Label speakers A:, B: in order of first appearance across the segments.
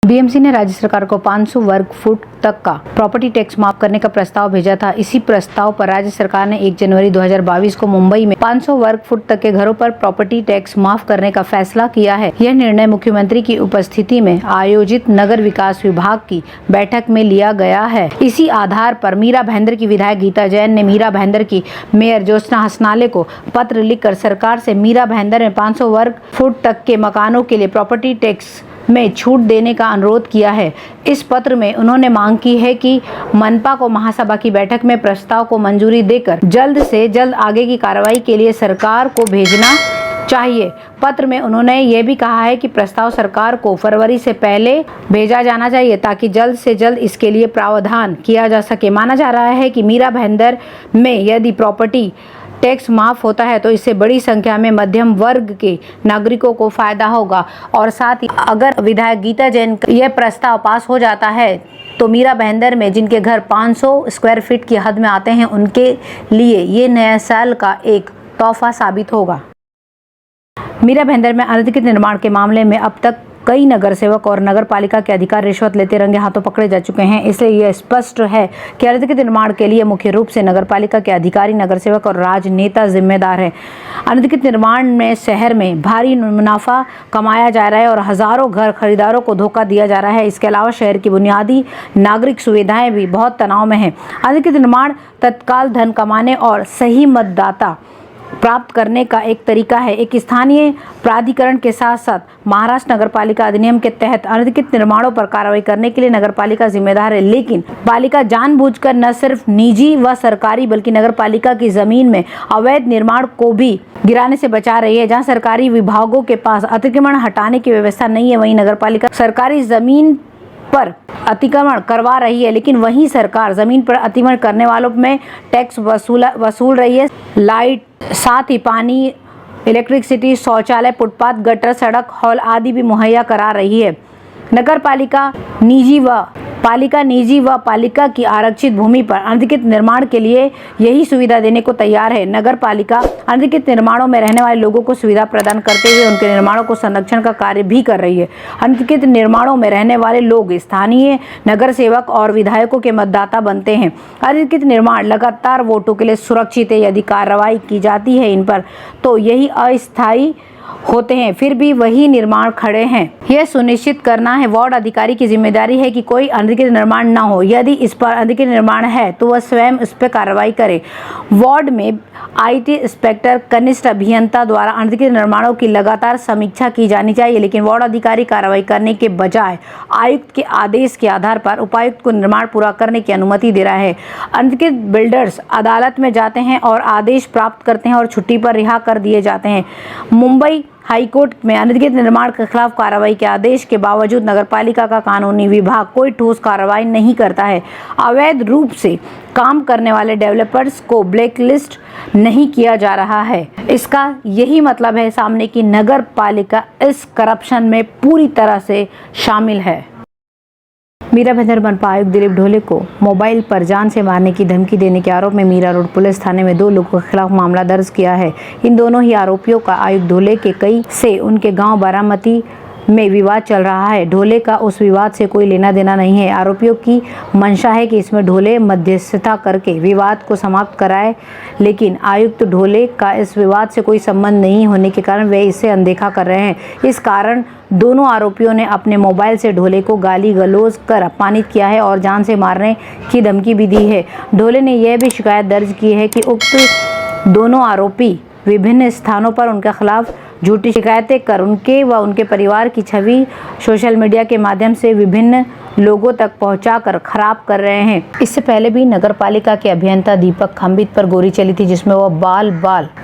A: BMC ने राज्य सरकार को 500 वर्ग फुट तक का प्रॉपर्टी टैक्स माफ करने का प्रस्ताव भेजा था। इसी प्रस्ताव पर राज्य सरकार ने 1 जनवरी 2022 को मुंबई में 500 वर्ग फुट तक के घरों पर प्रॉपर्टी टैक्स माफ करने का फैसला किया है। यह निर्णय मुख्यमंत्री की उपस्थिति में आयोजित नगर विकास विभाग की बैठक में लिया गया है। इसी आधार पर मीरा भाईंदर की विधायक गीता जैन ने मीरा भाईंदर की मेयर ज्योत्सना हसनाले को पत्र लिखकर सरकार से मीरा भाईंदर में 500 वर्ग फुट तक के मकानों के लिए प्रॉपर्टी टैक्स में छूट देने का अनुरोध किया है। इस पत्र में उन्होंने मांग की है कि मनपा को महासभा की बैठक में प्रस्ताव को मंजूरी देकर जल्द से जल्द आगे की कार्रवाई के लिए सरकार को भेजना चाहिए। पत्र में उन्होंने ये भी कहा है कि प्रस्ताव सरकार को फरवरी से पहले भेजा जाना चाहिए ताकि जल्द से जल्द इसके लिए प्रावधान किया जा सके। माना जा रहा है कि मीरा भाईंदर में यदि प्रॉपर्टी टैक्स माफ होता है तो इससे बड़ी संख्या में मध्यम वर्ग के नागरिकों को फायदा होगा और साथ ही अगर विधायक गीता जैन का यह प्रस्ताव पास हो जाता है तो मीरा भाईंदर में जिनके घर 500 स्क्वायर फीट की हद में आते हैं उनके लिए ये नया साल का एक तोहफा साबित होगा। मीरा भाईंदर में अनधिकृत निर्माण के मामले में अब तक कई नगर सेवक और नगर पालिका के अधिकारी रिश्वत लेते रंगे हाथों पकड़े जा चुके हैं। इसलिए यह स्पष्ट है कि अनधिकृत निर्माण के लिए मुख्य रूप से नगर पालिका के अधिकारी, नगर सेवक और राजनेता जिम्मेदार हैं। अनधिकृत निर्माण में शहर में भारी मुनाफा कमाया जा रहा है और हजारों घर खरीदारों को धोखा दिया जा रहा है। इसके अलावा शहर की बुनियादी नागरिक सुविधाएं भी बहुत तनाव में हैं। अनधिकृत निर्माण तत्काल धन कमाने और सही मतदाता प्राप्त करने का एक तरीका है। एक स्थानीय प्राधिकरण के साथ साथ महाराष्ट्र नगर पालिका अधिनियम के तहत अनधिकृत निर्माणों पर कार्रवाई करने के लिए नगर पालिका जिम्मेदार है। लेकिन पालिका जानबूझकर न सिर्फ निजी व सरकारी बल्कि नगर पालिका की जमीन में अवैध निर्माण को भी गिराने से बचा रही है। जहां सरकारी विभागों के पास अतिक्रमण हटाने की व्यवस्था नहीं है, वहीं नगर पालिका सरकारी जमीन पर अतिक्रमण करवा रही है। लेकिन वहीं सरकार जमीन पर अतिक्रमण करने वालों में टैक्स वसूल रही है। लाइट, साथ ही पानी, इलेक्ट्रिसिटी, शौचालय, फुटपाथ, गटर, सड़क, हॉल आदि भी मुहैया करा रही है। नगर पालिका निजी व पालिका की आरक्षित भूमि पर अनधिकृत निर्माण के लिए यही सुविधा देने को तैयार है। नगर पालिका अनधिकृत निर्माणों में रहने वाले लोगों को सुविधा प्रदान करते हुए उनके निर्माणों को संरक्षण का कार्य भी कर रही है। अनधिकृत निर्माणों में रहने वाले लोग स्थानीय नगर सेवक और विधायकों के मतदाता बनते हैं। अनधिकृत निर्माण लगातार वोटों के लिए सुरक्षित है। यदि कार्रवाई की जाती है इन पर तो यही अस्थायी होते हैं, फिर भी वही निर्माण खड़े हैं। यह सुनिश्चित करना है वार्ड अधिकारी की जिम्मेदारी है कि कोई अनधिकृत निर्माण न हो। यदि इस पर अनधिकृत निर्माण है तो वह स्वयं उस पर कार्रवाई करे। वार्ड में IT इंस्पेक्टर, कनिष्ठ अभियंता द्वारा अनधिकृत निर्माणों की लगातार समीक्षा की जानी चाहिए। लेकिन वार्ड अधिकारी कार्रवाई करने के बजाय आयुक्त के आदेश के आधार पर उपायुक्त को निर्माण पूरा करने की अनुमति दे रहा है। अनधिकृत बिल्डर्स अदालत में जाते हैं और आदेश प्राप्त करते हैं और छुट्टी पर रिहा कर दिए जाते हैं। मुंबई हाईकोर्ट में अनधिकृत निर्माण के खिलाफ कार्रवाई के आदेश के बावजूद नगरपालिका का कानूनी विभाग कोई ठोस कार्रवाई नहीं करता है। अवैध रूप से काम करने वाले डेवलपर्स को ब्लैकलिस्ट नहीं किया जा रहा है। इसका यही मतलब है सामने की नगर पालिका इस करप्शन में पूरी तरह से शामिल है। मीरा भाईंदर मनपा आयुक्त दिलीप ढोले को मोबाइल पर जान से मारने की धमकी देने के आरोप में मीरा रोड पुलिस थाने में 2 लोगों के खिलाफ मामला दर्ज किया है। इन दोनों ही आरोपियों का आयुक्त ढोले के कई से उनके गांव बारामती में विवाद चल रहा है। ढोले का उस विवाद से कोई लेना देना नहीं है। आरोपियों की मंशा है कि इसमें ढोले मध्यस्थता करके विवाद को समाप्त कराए, लेकिन आयुक्त ढोले का इस विवाद से कोई संबंध नहीं होने के कारण वे इसे अनदेखा कर रहे हैं। इस कारण दोनों आरोपियों ने अपने मोबाइल से ढोले को गाली गलौज कर अपमानित किया है और जान से मारने की धमकी भी दी है। ढोले ने यह भी शिकायत दर्ज की है कि उक्त दोनों आरोपी विभिन्न स्थानों पर उनके खिलाफ झूठी शिकायतें कर उनके व उनके परिवार की छवि सोशल मीडिया के माध्यम से विभिन्न लोगों तक पहुंचाकर खराब कर रहे हैं। इससे पहले भी नगर पालिका के अभियंता दीपक खंबित पर गोली चली थी जिसमें वह बाल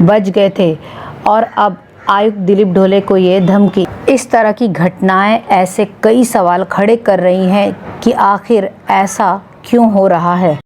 A: बच गए थे और अब आयुक्त दिलीप ढोले को ये धमकी। इस तरह की घटनाएं ऐसे कई सवाल खड़े कर रही हैं कि आखिर ऐसा क्यों हो रहा है।